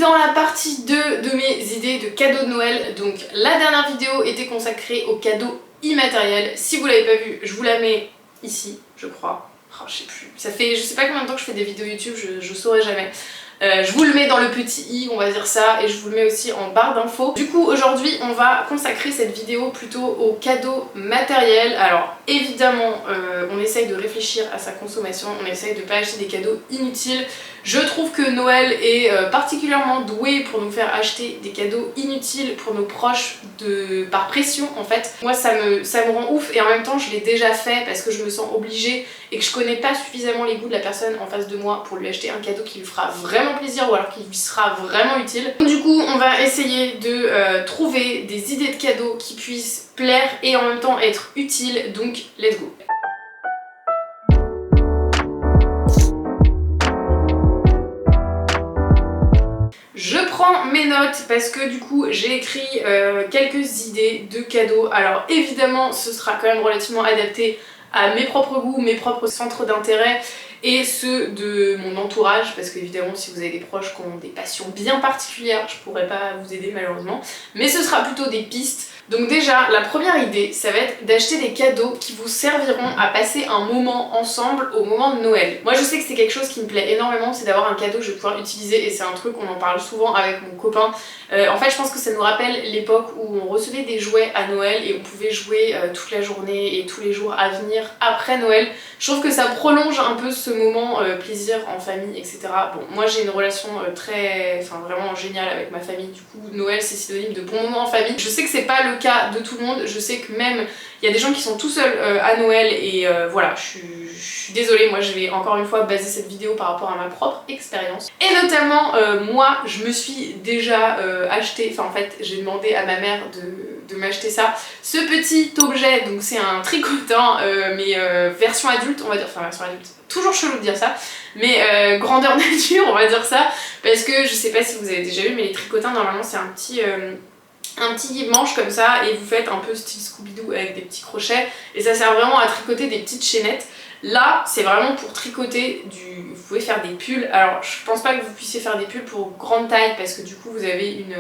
dans la partie 2 de mes idées de cadeaux de Noël. Donc la dernière vidéo était consacrée aux cadeaux immatériels. Si vous l'avez pas vu, je vous la mets ici, je crois. Oh, je sais plus. Ça fait je sais pas combien de temps que je fais des vidéos YouTube, je saurai jamais. Je vous le mets dans le petit i, on va dire ça, et je vous le mets aussi en barre d'infos. Du coup, aujourd'hui, on va consacrer cette vidéo plutôt aux cadeaux matériels. Alors, évidemment, on essaye de réfléchir à sa consommation, on essaye de pas acheter des cadeaux inutiles. Je trouve que Noël est particulièrement doué pour nous faire acheter des cadeaux inutiles pour nos proches par pression en fait. Moi ça me rend ouf et en même temps je l'ai déjà fait parce que je me sens obligée et que je connais pas suffisamment les goûts de la personne en face de moi pour lui acheter un cadeau qui lui fera vraiment plaisir ou alors qui lui sera vraiment utile. Du coup on va essayer de trouver des idées de cadeaux qui puissent plaire et en même temps être utiles, donc let's go! Je prends mes notes parce que du coup j'ai écrit quelques idées de cadeaux. Alors évidemment ce sera quand même relativement adapté à mes propres goûts, mes propres centres d'intérêt et ceux de mon entourage, parce qu'évidemment si vous avez des proches qui ont des passions bien particulières, je pourrais pas vous aider malheureusement, mais ce sera plutôt des pistes. Donc déjà, la première idée, ça va être d'acheter des cadeaux qui vous serviront à passer un moment ensemble au moment de Noël. Moi je sais que c'est quelque chose qui me plaît énormément, c'est d'avoir un cadeau que je vais pouvoir utiliser et c'est un truc, on en parle souvent avec mon copain. En fait je pense que ça nous rappelle l'époque où on recevait des jouets à Noël et on pouvait jouer toute la journée et tous les jours à venir après Noël. Je trouve que ça prolonge un peu ce moment plaisir en famille, etc. Bon, moi j'ai une relation vraiment géniale avec ma famille, du coup Noël c'est synonyme de bon moment en famille. Je sais que c'est pas le cas de tout le monde, je sais que même il y a des gens qui sont tout seuls à Noël et voilà, je suis désolée, moi je vais encore une fois baser cette vidéo par rapport à ma propre expérience. Et notamment moi je me suis déjà acheté, enfin en fait j'ai demandé à ma mère de m'acheter ça, ce petit objet, donc c'est un tricotin mais version adulte on va dire, enfin version adulte, toujours chelou de dire ça, mais grandeur nature on va dire ça, parce que je sais pas si vous avez déjà vu mais les tricotins normalement c'est un petit manche comme ça et vous faites un peu style Scooby-Doo avec des petits crochets et ça sert vraiment à tricoter des petites chaînettes. Là c'est vraiment pour tricoter vous pouvez faire des pulls. Alors je pense pas que vous puissiez faire des pulls pour grande taille parce que du coup vous avez une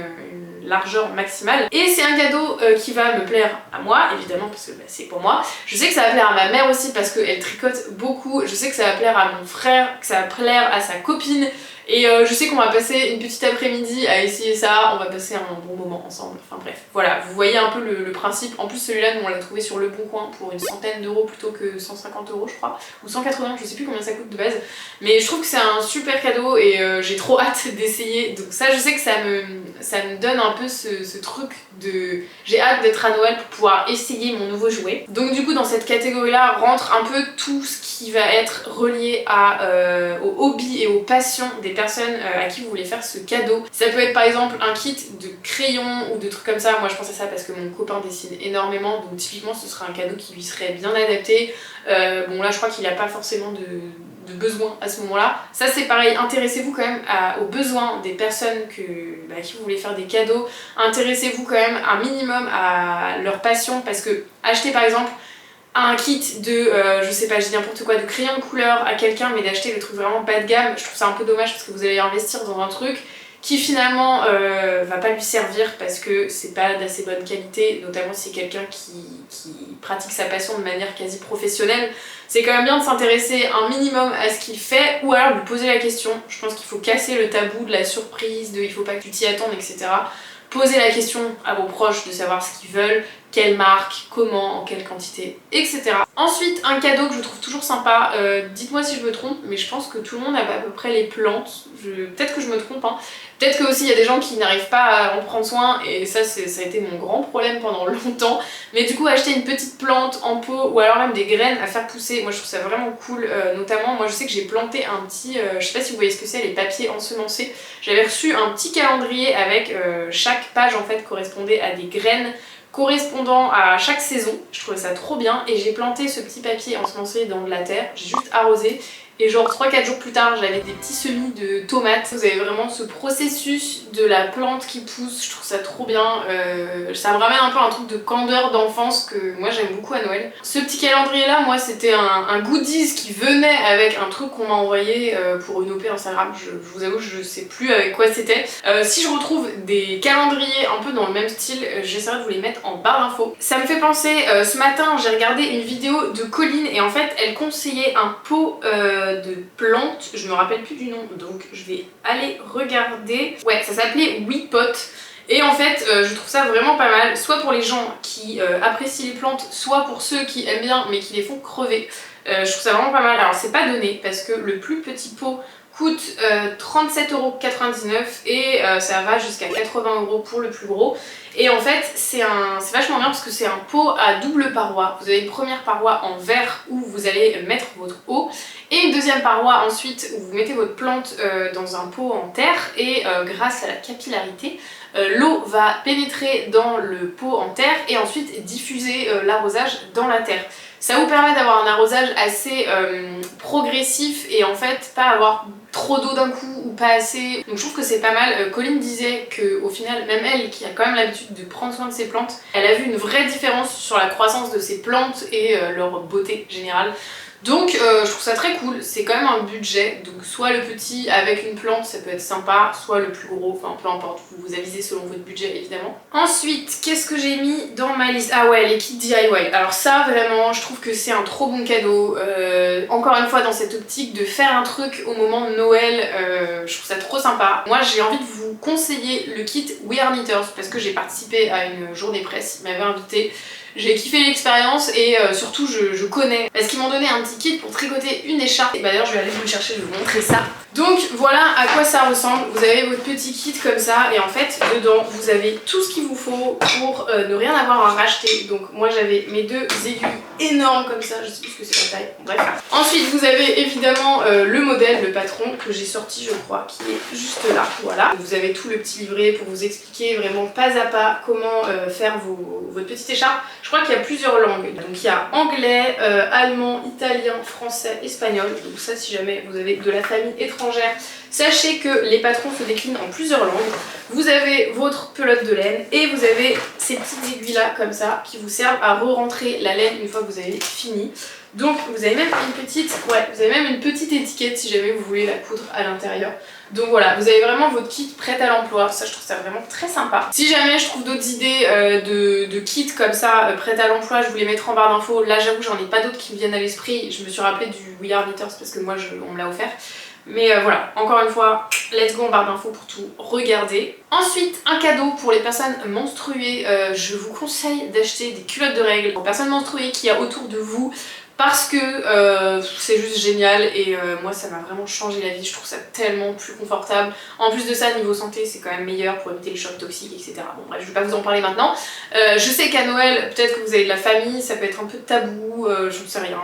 largeur maximale et c'est un cadeau qui va me plaire à moi évidemment parce que c'est pour moi. Je sais que ça va plaire à ma mère aussi parce qu'elle tricote beaucoup, je sais que ça va plaire à mon frère, que ça va plaire à sa copine. Et je sais qu'on va passer une petite après-midi à essayer ça, on va passer un bon moment ensemble, enfin bref. Voilà, vous voyez un peu le principe. En plus celui-là, nous on l'a trouvé sur Le Bon Coin pour une centaine d'euros plutôt que 150 euros je crois, ou 180, je sais plus combien ça coûte de base. Mais je trouve que c'est un super cadeau et j'ai trop hâte d'essayer. Donc ça je sais que ça me donne un peu ce truc de... J'ai hâte d'être à Noël pour pouvoir essayer mon nouveau jouet. Donc du coup dans cette catégorie-là rentre un peu tout ce qui va être relié aux hobbies et aux passions des personnes à qui vous voulez faire ce cadeau. Ça peut être par exemple un kit de crayons ou de trucs comme ça. Moi je pense à ça parce que mon copain dessine énormément, donc typiquement ce serait un cadeau qui lui serait bien adapté. Bon là je crois qu'il n'a pas forcément de besoin à ce moment-là. Ça c'est pareil, intéressez-vous quand même aux besoins des personnes à qui vous voulez faire des cadeaux. Intéressez-vous quand même un minimum à leur passion parce que acheter par exemple un kit de, je sais pas, je dis n'importe quoi, de crayon de couleur à quelqu'un mais d'acheter le truc vraiment bas de gamme, je trouve ça un peu dommage parce que vous allez investir dans un truc qui finalement va pas lui servir parce que c'est pas d'assez bonne qualité, notamment si c'est quelqu'un qui pratique sa passion de manière quasi professionnelle. C'est quand même bien de s'intéresser un minimum à ce qu'il fait ou alors lui poser la question. Je pense qu'il faut casser le tabou de la surprise, de il faut pas que tu t'y attendes, etc. Posez la question à vos proches de savoir ce qu'ils veulent, quelle marque, comment, en quelle quantité, etc. Ensuite, un cadeau que je trouve toujours sympa, dites-moi si je me trompe, mais je pense que tout le monde a à peu près les plantes. Peut-être que je me trompe, hein. Peut-être que aussi il y a des gens qui n'arrivent pas à en prendre soin et ça a été mon grand problème pendant longtemps. Mais du coup acheter une petite plante en pot ou alors même des graines à faire pousser, moi je trouve ça vraiment cool. Notamment moi je sais que j'ai planté un petit, je sais pas si vous voyez ce que c'est, les papiers ensemencés. J'avais reçu un petit calendrier avec chaque page en fait correspondait à des graines correspondant à chaque saison. Je trouvais ça trop bien et j'ai planté ce petit papier ensemencé dans de la terre, j'ai juste arrosé. et genre 3-4 jours plus tard j'avais des petits semis de tomates. Vous avez vraiment ce processus de la plante qui pousse, je trouve ça trop bien. Ça me ramène un peu un truc de candeur d'enfance que moi j'aime beaucoup à Noël. Ce petit calendrier là, moi c'était un goodies qui venait avec un truc qu'on m'a envoyé pour une OP Instagram. Je vous avoue je sais plus avec quoi c'était. Si je retrouve des calendriers un peu dans le même style, j'essaierai de vous les mettre en barre d'infos. Ça me fait penser, ce matin j'ai regardé une vidéo de Colline et en fait elle conseillait un pot de plantes, je me rappelle plus du nom donc je vais aller regarder. Ouais, ça s'appelait We Pot. Et en fait, je trouve ça vraiment pas mal, soit pour les gens qui apprécient les plantes, soit pour ceux qui aiment bien mais qui les font crever. Je trouve ça vraiment pas mal. Alors c'est pas donné parce que le plus petit pot coûte 37,99€ et ça va jusqu'à 80€ pour le plus gros. Et en fait c'est vachement bien parce que c'est un pot à double paroi. Vous avez une première paroi en verre où vous allez mettre votre eau et une deuxième paroi ensuite où vous mettez votre plante dans un pot en terre et grâce à la capillarité, l'eau va pénétrer dans le pot en terre et ensuite diffuser l'arrosage dans la terre. Ça vous permet d'avoir un arrosage assez progressif et en fait pas avoir trop d'eau d'un coup ou pas assez. Donc je trouve que c'est pas mal. Colline disait qu'au final, même elle qui a quand même l'habitude de prendre soin de ses plantes, elle a vu une vraie différence sur la croissance de ses plantes et leur beauté générale. Donc je trouve ça très cool, c'est quand même un budget, donc soit le petit avec une plante ça peut être sympa, soit le plus gros, enfin peu importe, vous vous avisez selon votre budget évidemment. Ensuite, qu'est-ce que j'ai mis dans ma liste? Ah ouais, les kits DIY. Alors ça vraiment, je trouve que c'est un trop bon cadeau, encore une fois dans cette optique de faire un truc au moment de Noël, je trouve ça trop sympa. Moi j'ai envie de vous conseiller le kit We Are Knitters parce que j'ai participé à une journée presse, ils m'avaient invité. J'ai kiffé l'expérience et surtout je connais parce qu'ils m'ont donné un petit kit pour tricoter une écharpe. Et bah d'ailleurs je vais aller vous le chercher, je vais vous montrer ça. Donc voilà à quoi ça ressemble. Vous avez votre petit kit comme ça et en fait dedans vous avez tout ce qu'il vous faut pour ne rien avoir à racheter. Donc moi j'avais mes deux aiguilles énormes comme ça, je sais plus ce que c'est la taille, bref. Ensuite vous avez évidemment le modèle, le patron que j'ai sorti je crois qui est juste là, voilà. Vous avez tout le petit livret pour vous expliquer vraiment pas à pas comment faire votre petite écharpe. Je crois qu'il y a plusieurs langues, donc il y a anglais, allemand, italien, français, espagnol. Donc ça si jamais vous avez de la famille étrangère, sachez que les patrons se déclinent en plusieurs langues. Vous avez votre pelote de laine et vous avez ces petites aiguilles là comme ça qui vous servent à re-rentrer la laine une fois que vous avez fini. Donc vous avez même une petite étiquette si jamais vous voulez la coudre à l'intérieur. Donc voilà, vous avez vraiment votre kit prêt à l'emploi, ça je trouve ça vraiment très sympa. Si jamais je trouve d'autres idées de kits comme ça, prêt à l'emploi, je vous les mettrai en barre d'infos. Là j'avoue j'en ai pas d'autres qui me viennent à l'esprit, je me suis rappelé du We Are Knitters parce que moi on me l'a offert. Mais voilà, encore une fois, let's go en barre d'infos pour tout regarder. Ensuite, un cadeau pour les personnes menstruées. Je vous conseille d'acheter des culottes de règles pour personnes menstruées qu'il y a autour de vous. Parce que c'est juste génial et moi ça m'a vraiment changé la vie, je trouve ça tellement plus confortable. En plus de ça, niveau santé, c'est quand même meilleur pour éviter les chocs toxiques, etc. Bon bref, je vais pas vous en parler maintenant. Je sais qu'à Noël, peut-être que vous avez de la famille, ça peut être un peu tabou, je ne sais rien.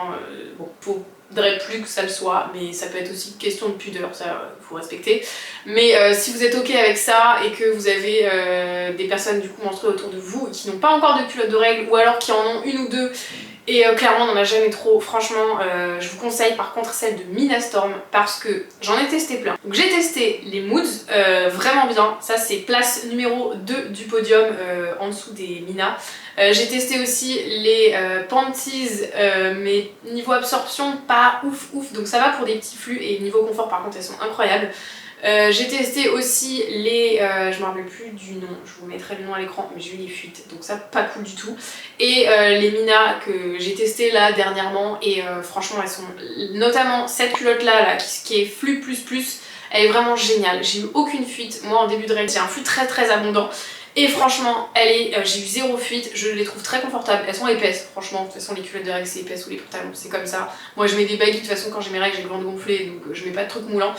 Bon, faudrait plus que ça le soit, mais ça peut être aussi une question de pudeur, ça faut respecter. Mais si vous êtes ok avec ça et que vous avez des personnes du coup menstruées autour de vous qui n'ont pas encore de culottes de règles ou alors qui en ont une ou deux, et clairement on n'en a jamais trop, franchement je vous conseille par contre celle de Minastorm parce que j'en ai testé plein. Donc j'ai testé les Moods, vraiment bien, ça c'est place numéro 2 du podium en dessous des Mina. J'ai testé aussi les Panties, mais niveau absorption pas ouf, donc ça va pour des petits flux et niveau confort par contre elles sont incroyables. J'ai testé aussi les, je me rappelle plus du nom, je vous mettrai le nom à l'écran, mais j'ai eu les fuites, donc ça pas cool du tout. Et les Mina que j'ai testé là dernièrement et franchement elles sont, notamment cette culotte là qui est flux plus, elle est vraiment géniale. J'ai eu aucune fuite, moi en début de règle j'ai un flux très abondant. Et franchement, j'ai eu zéro fuite, je les trouve très confortables, elles sont épaisses, franchement, de toute façon les culottes de règles c'est épaisse ou les pantalons c'est comme ça. Moi je mets des baguilles, de toute façon quand j'ai mes règles j'ai le ventre gonflé donc je mets pas de trucs moulants.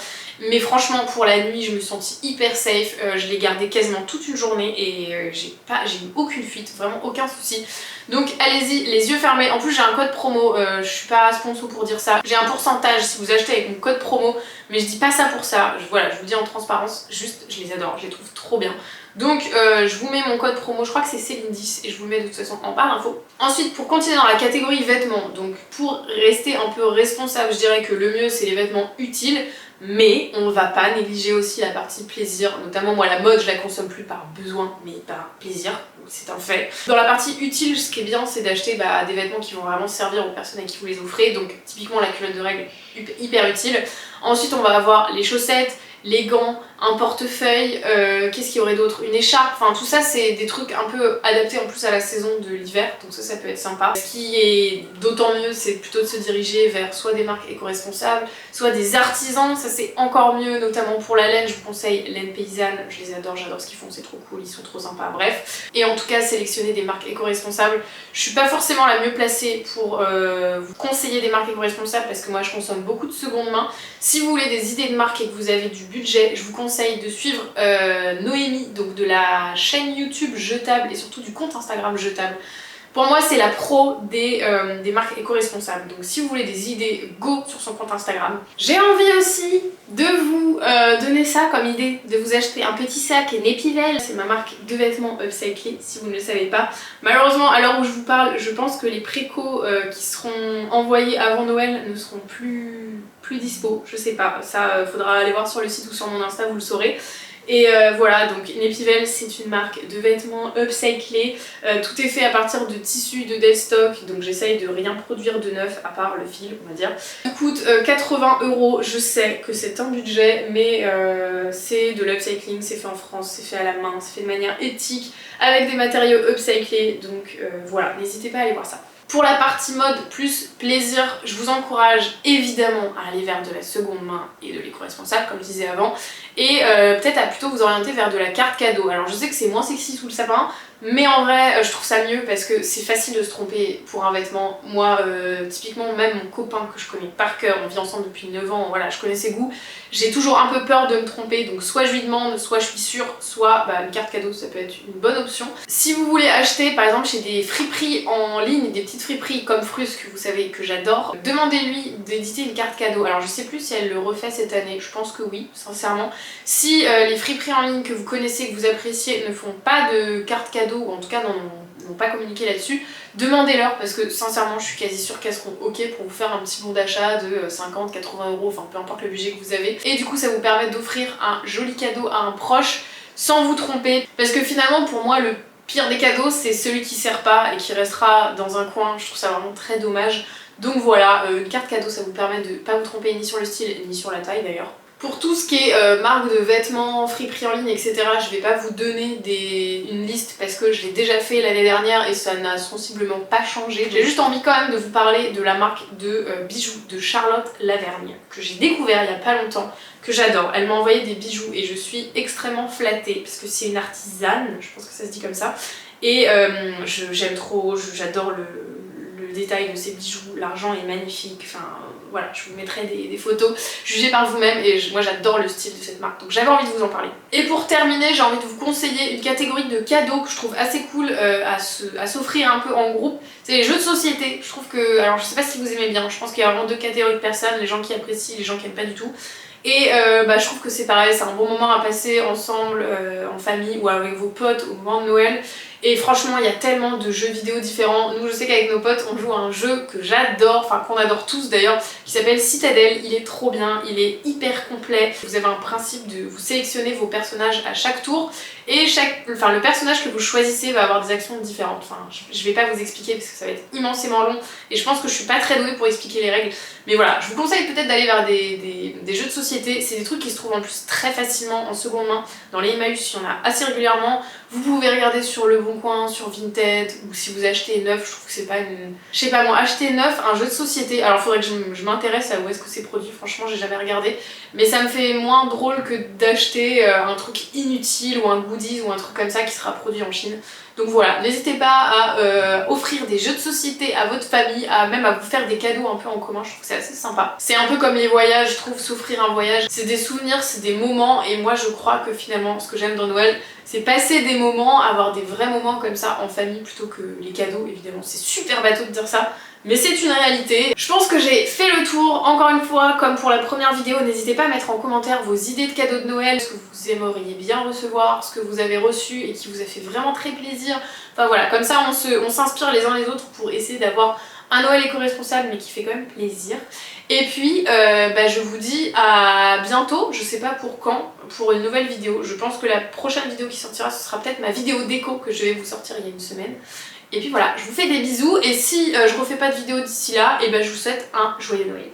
Mais franchement pour la nuit je me sens hyper safe, je l'ai gardé quasiment toute une journée et j'ai eu aucune fuite, vraiment aucun souci. Donc allez-y, les yeux fermés, en plus j'ai un code promo, je suis pas sponsor pour dire ça, j'ai un pourcentage si vous achetez avec mon code promo, mais je dis pas ça pour ça, voilà, je vous dis en transparence, juste je les adore, je les trouve trop bien. Donc je vous mets mon code promo, je crois que c'est Céline10 et je vous le mets de toute façon en barre d'infos. Ensuite, pour continuer dans la catégorie vêtements, donc pour rester un peu responsable, je dirais que le mieux c'est les vêtements utiles, mais on va pas négliger aussi la partie plaisir, notamment moi la mode je la consomme plus par besoin mais par plaisir, c'est un fait. Dans la partie utile, ce qui est bien c'est d'acheter des vêtements qui vont vraiment servir aux personnes à qui vous les offrez, donc typiquement la culotte de règle hyper utile. Ensuite on va avoir les chaussettes, les gants, un portefeuille, qu'est-ce qu'il y aurait d'autre, une écharpe, enfin tout ça c'est des trucs un peu adaptés en plus à la saison de l'hiver, donc ça peut être sympa. Ce qui est d'autant mieux c'est plutôt de se diriger vers soit des marques éco-responsables, soit des artisans, ça c'est encore mieux, notamment pour la laine, je vous conseille Laine Paysanne, je les adore, j'adore ce qu'ils font, c'est trop cool, ils sont trop sympas, bref. Et en tout cas sélectionner des marques éco-responsables, je suis pas forcément la mieux placée pour vous conseiller des marques éco-responsables parce que moi je consomme beaucoup de seconde main. Si vous voulez des idées de marques et que vous avez du budget, je vous conseille de suivre Noémie, donc de la chaîne YouTube Jetable et surtout du compte Instagram Jetable. Pour moi c'est la pro des marques éco-responsables, donc si vous voulez des idées, go sur son compte Instagram. J'ai envie aussi de vous donner ça comme idée, de vous acheter un petit sac Nepivel, c'est ma marque de vêtements upcyclés si vous ne le savez pas. Malheureusement à l'heure où je vous parle, je pense que les précos qui seront envoyés avant Noël ne seront plus dispo, je sais pas, ça faudra aller voir sur le site ou sur mon Insta, vous le saurez. Et voilà, donc Nepivel c'est une marque de vêtements upcyclés, tout est fait à partir de tissus de deadstock, donc j'essaye de rien produire de neuf à part le fil on va dire. Ça coûte 80 €, je sais que c'est un budget mais c'est de l'upcycling, c'est fait en France, c'est fait à la main, c'est fait de manière éthique avec des matériaux upcyclés, donc voilà, n'hésitez pas à aller voir ça. Pour la partie mode plus plaisir, je vous encourage évidemment à aller vers de la seconde main et de l'éco-responsable comme je disais avant, et peut-être à plutôt vous orienter vers de la carte cadeau. Alors je sais que c'est moins sexy sous le sapin, mais en vrai je trouve ça mieux parce que c'est facile de se tromper pour un vêtement. Moi typiquement même mon copain que je connais par cœur, on vit ensemble depuis 9 ans, voilà, je connais ses goûts, j'ai toujours un peu peur de me tromper, donc soit je lui demande, soit je suis sûre, soit une carte cadeau ça peut être une bonne option. Si vous voulez acheter par exemple chez des friperies en ligne, des petites friperies comme Frusque, vous savez que j'adore, demandez-lui d'éditer une carte cadeau. Alors je sais plus si elle le refait cette année, je pense que oui, sincèrement. Si les friperies en ligne que vous connaissez, que vous appréciez ne font pas de carte cadeau, ou en tout cas n'ont pas communiqué là-dessus, demandez-leur parce que sincèrement je suis quasi sûre qu'elles seront ok pour vous faire un petit bon d'achat de 50, 80 €, enfin peu importe le budget que vous avez. Et du coup ça vous permet d'offrir un joli cadeau à un proche sans vous tromper, parce que finalement pour moi le pire des cadeaux c'est celui qui sert pas et qui restera dans un coin, je trouve ça vraiment très dommage. Donc voilà, une carte cadeau ça vous permet de pas vous tromper ni sur le style ni sur la taille d'ailleurs. Pour tout ce qui est marque de vêtements, friperie en ligne, etc., je vais pas vous donner une liste parce que je l'ai déjà fait l'année dernière et ça n'a sensiblement pas changé. J'ai juste envie quand même de vous parler de la marque de bijoux de Charlotte Lavergne que j'ai découvert il y a pas longtemps, que j'adore. Elle m'a envoyé des bijoux et je suis extrêmement flattée parce que c'est une artisane, je pense que ça se dit comme ça, et j'aime trop, j'adore le détail de ces bijoux, l'argent est magnifique, enfin voilà, je vous mettrai des photos, jugez par vous-même, et moi j'adore le style de cette marque, donc j'avais envie de vous en parler. Et pour terminer, j'ai envie de vous conseiller une catégorie de cadeaux que je trouve assez cool à s'offrir un peu en groupe, c'est les jeux de société. Je trouve que, alors je sais pas si vous aimez bien, je pense qu'il y a vraiment deux catégories de personnes, les gens qui apprécient, les gens qui aiment pas du tout. Et je trouve que c'est pareil, c'est un bon moment à passer ensemble, en famille ou avec vos potes au moment de Noël. Et franchement il y a tellement de jeux vidéo différents. Nous je sais qu'avec nos potes on joue à un jeu que j'adore, enfin qu'on adore tous d'ailleurs, qui s'appelle Citadel. Il est trop bien, il est hyper complet. Vous avez un principe de vous sélectionner vos personnages à chaque tour et le personnage que vous choisissez va avoir des actions différentes. Enfin je vais pas vous expliquer parce que ça va être immensément long et je pense que je suis pas très douée pour expliquer les règles. Mais voilà, je vous conseille peut-être d'aller vers des jeux de société. C'est des trucs qui se trouvent en plus très facilement en seconde main. Dans les Emmaüs, il y en a assez régulièrement. Vous pouvez regarder sur Le Bon Coin, sur Vinted, ou si vous achetez neuf, je trouve que c'est pas une... Je sais pas moi, acheter neuf un jeu de société, alors faudrait que je m'intéresse à où est-ce que c'est produit, franchement j'ai jamais regardé, mais ça me fait moins drôle que d'acheter un truc inutile ou un goodies ou un truc comme ça qui sera produit en Chine. Donc voilà, n'hésitez pas à offrir des jeux de société à votre famille, même à vous faire des cadeaux un peu en commun, je trouve que c'est assez sympa. C'est un peu comme les voyages, je trouve, s'offrir un voyage, c'est des souvenirs, c'est des moments, et moi je crois que finalement ce que j'aime dans Noël, c'est passer des moments, avoir des vrais moments comme ça en famille plutôt que les cadeaux, évidemment c'est super bateau de dire ça, mais c'est une réalité. Je pense que j'ai fait le tour. Encore une fois, comme pour la première vidéo, n'hésitez pas à mettre en commentaire vos idées de cadeaux de Noël, ce que vous aimeriez bien recevoir, ce que vous avez reçu et qui vous a fait vraiment très plaisir. Enfin voilà, comme ça on s'inspire les uns les autres pour essayer d'avoir un Noël éco-responsable mais qui fait quand même plaisir. Et puis je vous dis à bientôt, je sais pas pour quand, pour une nouvelle vidéo. Je pense que la prochaine vidéo qui sortira, ce sera peut-être ma vidéo déco que je vais vous sortir il y a une semaine. Et puis voilà, je vous fais des bisous et si je refais pas de vidéo d'ici là, et je vous souhaite un joyeux Noël.